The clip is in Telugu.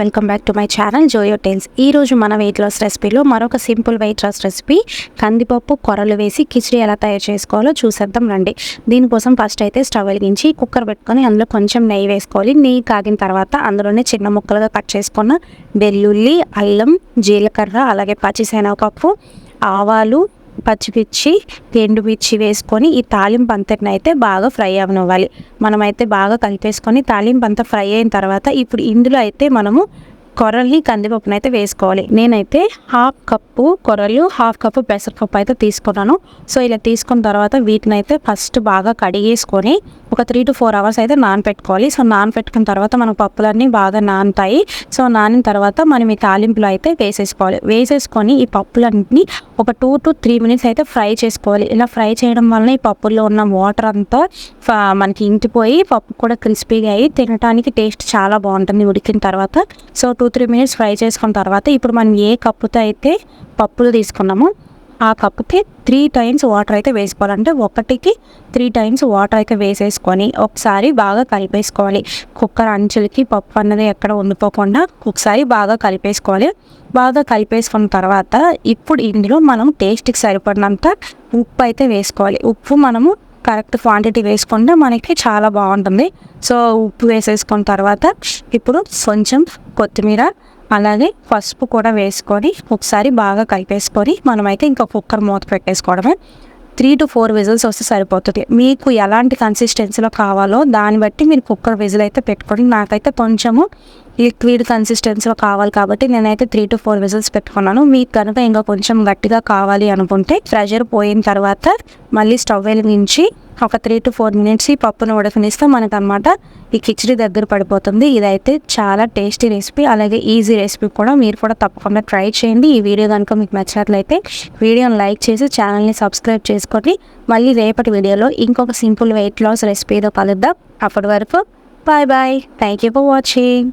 Welcome back to my channel Joyo Tales. ఈరోజు మన వెయిట్ లాస్ రెసిపీలో మరొక సింపుల్ వెయిట్ లాస్ రెసిపీ కందిపప్పు కొరలు వేసి కిచిడి ఎలా తయారు చేసుకోవాలో చూసేద్దాం రండి. దీనికోసం ఫస్ట్ అయితే స్టవ్ వెలిగించి కుక్కర్ పెట్టుకొని అందులో కొంచెం నెయ్యి వేసుకోవాలి. నెయ్యి కాగిన తర్వాత అందులోనే చిన్న ముక్కలుగా కట్ చేసుకున్న వెల్లుల్లి, అల్లం, జీలకర్ర, అలాగే పచ్చిశనగపప్పు, ఆవాలు, పచ్చిమిర్చి, ఎండుమిర్చి వేసుకొని ఈ తాలింపు అంతటిని అయితే బాగా ఫ్రై అవనివ్వాలి. మనమైతే బాగా కలిపేసుకొని తాలింపు అంతా ఫ్రై అయిన తర్వాత ఇప్పుడు ఇందులో అయితే మనము కొర్రల్ని, కందిపప్పును అయితే వేసుకోవాలి. నేనైతే 1/2 కప్పు కొర్రలు, 1/2 కప్పు పెసరపప్పు అయితే తీసుకున్నాను. సో ఇలా తీసుకున్న తర్వాత వీటిని అయితే ఫస్ట్ బాగా కడిగేసుకొని ఒక 3 to 4 hours అయితే నానపెట్టుకోవాలి. సో నానపెట్టుకున్న తర్వాత మన పప్పులన్నీ బాగా నానుతాయి. సో నానిన తర్వాత మనం ఈ తాలింపులో అయితే వేసేసుకోవాలి. వేసేసుకొని ఈ పప్పులన్నింటినీ ఒక 2 to 3 minutes అయితే ఫ్రై చేసుకోవాలి. ఇలా ఫ్రై చేయడం వలన ఈ పప్పుల్లో ఉన్న వాటర్ అంతా మనకి ఇంకిపోయి పప్పు కూడా క్రిస్పీగా అయ్యి తినడానికి టేస్ట్ చాలా బాగుంటుంది ఉడికిన తర్వాత. సో 2-3 minutes ఫ్రై చేసుకున్న తర్వాత ఇప్పుడు మనం ఏ కప్పుతో అయితే పప్పులు తీసుకున్నామో ఆ కప్పుకి 3 times వాటర్ అయితే వేసుకోవాలంటే 1కి 3 times వాటర్ అయితే వేసేసుకొని ఒకసారి బాగా కలిపేసుకోవాలి. కుక్కర్ అంచులకి పప్పు అన్నది ఎక్కడ ఉండిపోకుండా ఒకసారి బాగా కలిపేసుకోవాలి. బాగా కలిపేసుకున్న తర్వాత ఇప్పుడు ఇందులో మనం టేస్ట్కి సరిపడినంత ఉప్పు అయితే వేసుకోవాలి. ఉప్పు మనము కరెక్ట్ క్వాంటిటీ వేసుకుంటే మనకి చాలా బాగుంటుంది. సో ఉప్పు వేసేసుకున్న తర్వాత ఇప్పుడు కొంచెం కొత్తిమీర, అలాగే పసుపు కూడా వేసుకొని ఒకసారి బాగా కలిపేసుకొని మనమైతే ఇంకా కుక్కర్ మూత పెట్టేసుకోవడమే. 3 to 4 విజిల్స్ వస్తే సరిపోతుంది. మీకు ఎలాంటి కన్సిస్టెన్సీలో కావాలో దాన్ని బట్టి మీరు కుక్కర్ విజిల్ అయితే పెట్టుకోండి. నాకైతే కొంచెము లిక్విడ్ కన్సిస్టెన్సీలో కావాలి కాబట్టి నేనైతే 3 to 4 విజిల్స్ పెట్టుకున్నాను. మీకు కనుక ఇంకా కొంచెం గట్టిగా కావాలి అనుకుంటే ప్రెషర్ పోయిన తర్వాత మళ్ళీ స్టవ్ వెలిగించి ఒక 3 to 4 minutes ఈ పప్పును ఉడకనిస్తే మనకు అనమాట ఈ కిచిడి దగ్గర పడిపోతుంది. ఇదైతే చాలా టేస్టీ రెసిపీ, అలాగే ఈజీ రెసిపీ కూడా. మీరు కూడా తప్పకుండా ట్రై చేయండి. ఈ వీడియో కనుక మీకు నచ్చినట్లయితే వీడియోని లైక్ చేసి ఛానల్ని సబ్స్క్రైబ్ చేసుకొని మళ్ళీ రేపటి వీడియోలో ఇంకొక సింపుల్ వెయిట్ లాస్ రెసిపీతో కలుద్దాం. అప్పటి వరకు bye bye. Thank you for watching.